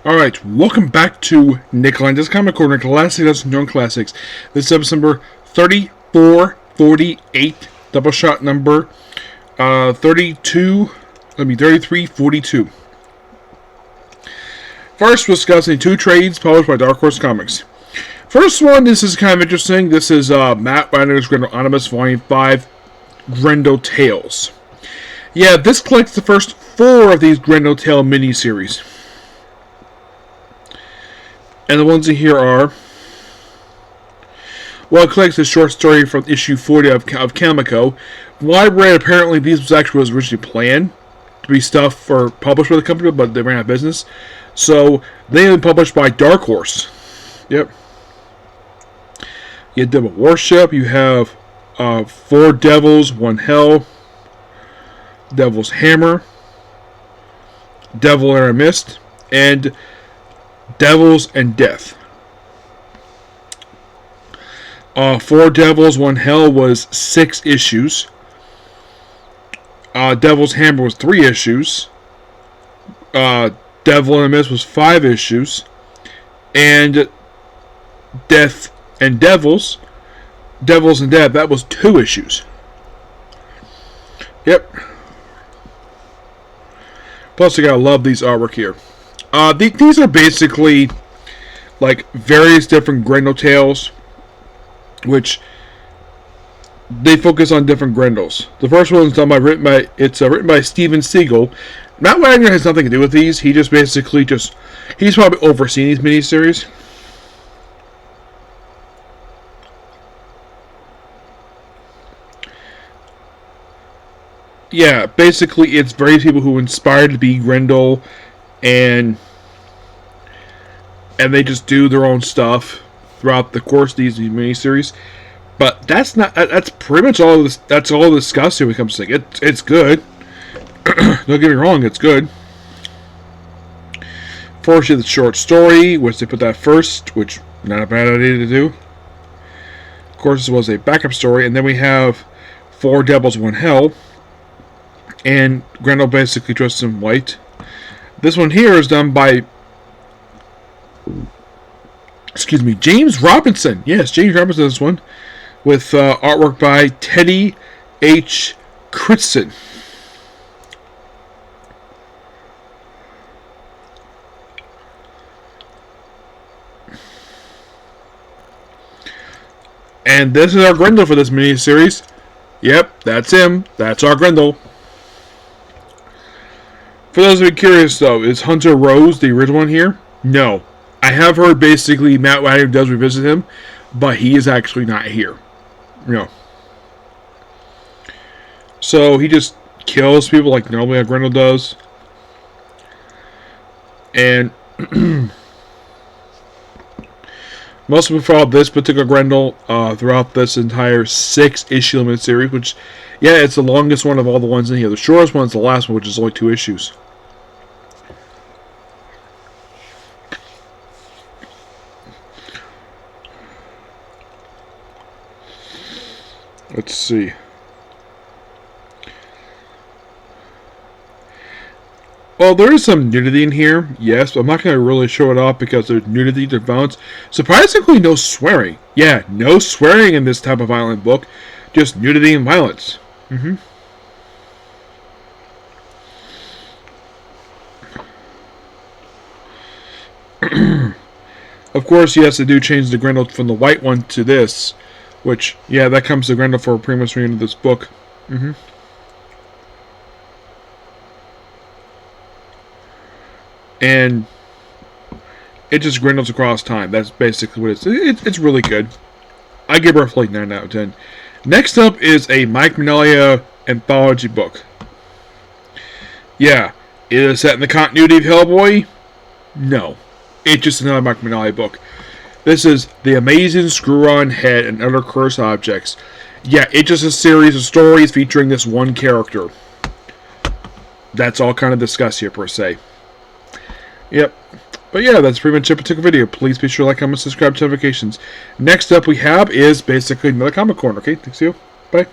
Alright, welcome back to Nick Lenz's Comic Corner, Classic Lessons Known Classics. This is episode number 3448, Doubleshot number 3342. First, we're discussing two trades published by Dark Horse Comics. First one, this is kind of interesting. This is Matt Reiner's Grendel Omnibus Volume 5, Grendel Tales. Yeah, this collects the first 4 of these Grendel Tale miniseries. And the ones in here are, well, it collects a short story from issue 40 of Kamiko. What I read, apparently these was actually was originally planned to be stuff for published by the company, but they ran out of business. So they have been published by Dark Horse. Yep. You have Double Warship. You have 4 Devils, 1 Hell, Devil's Hammer, Devil and a Mist, and Devils and Death. 4 Devils, 1 Hell was 6 issues. Devil's Hammer was 3 issues. Devil and a Mist was 5 issues. And Death and Devils and Death, that was 2 issues. Yep. Plus, I gotta love these artwork here. These are basically like various different Grendel tales, which they focus on different Grendels. The first one is written by Steven Siegel. Matt Wagner has nothing to do with these. He just basically he's probably overseeing these miniseries. Yeah, basically it's various people who inspired to be Grendel, and they just do their own stuff throughout the course of these miniseries. But that's pretty much all this. That's all discussed here when it comes to it. It's good. Don't get me wrong, it's good. First, you have the short story, which they put that first, which not a bad idea to do. Of course, this was a backup story, and then we have 4 Devils, 1 Hell, and Grendel basically dressed in white. This one here is done by, James Robinson. Yes, James Robinson is this one, with artwork by Teddy H. Critson. And this is our Grendel for this mini-series. Yep, that's him. That's our Grendel. For those of you curious, though, is Hunter Rose the original one here? No. I have heard basically Matt Wagner does revisit him, but he is actually not here. No. So he just kills people like normally a Grendel does. And most of them followed this particular Grendel throughout this entire 6-issue limited series, which, yeah, it's the longest one of all the ones in here. The shortest one is the last one, which is only 2 issues. Let's see. Well, there is some nudity in here, yes, but I'm not going to really show it off because there's nudity, there's violence. Surprisingly, no swearing. Yeah, no swearing in this type of violent book. Just nudity and violence. Of course, yes, they do change the Grendel from the white one to this, which, yeah, that comes to Grendel for pretty much the end of this book. And it just Grendels across time. That's basically what it's really good. I give her a like 9 out of 10. Next up is a Mike Mignola anthology book. Yeah, is it set in the continuity of Hellboy? No. It's just another Mike Mignola book. This is The Amazing Screw-On Head and Other Cursed Objects. Yeah, it's just a series of stories featuring this one character. That's all kind of discussed here, per se. Yep. But yeah, that's pretty much it for the video. Please be sure to like, comment, subscribe, notifications. Next up we have is basically another comic corner. Okay, thanks you. Bye.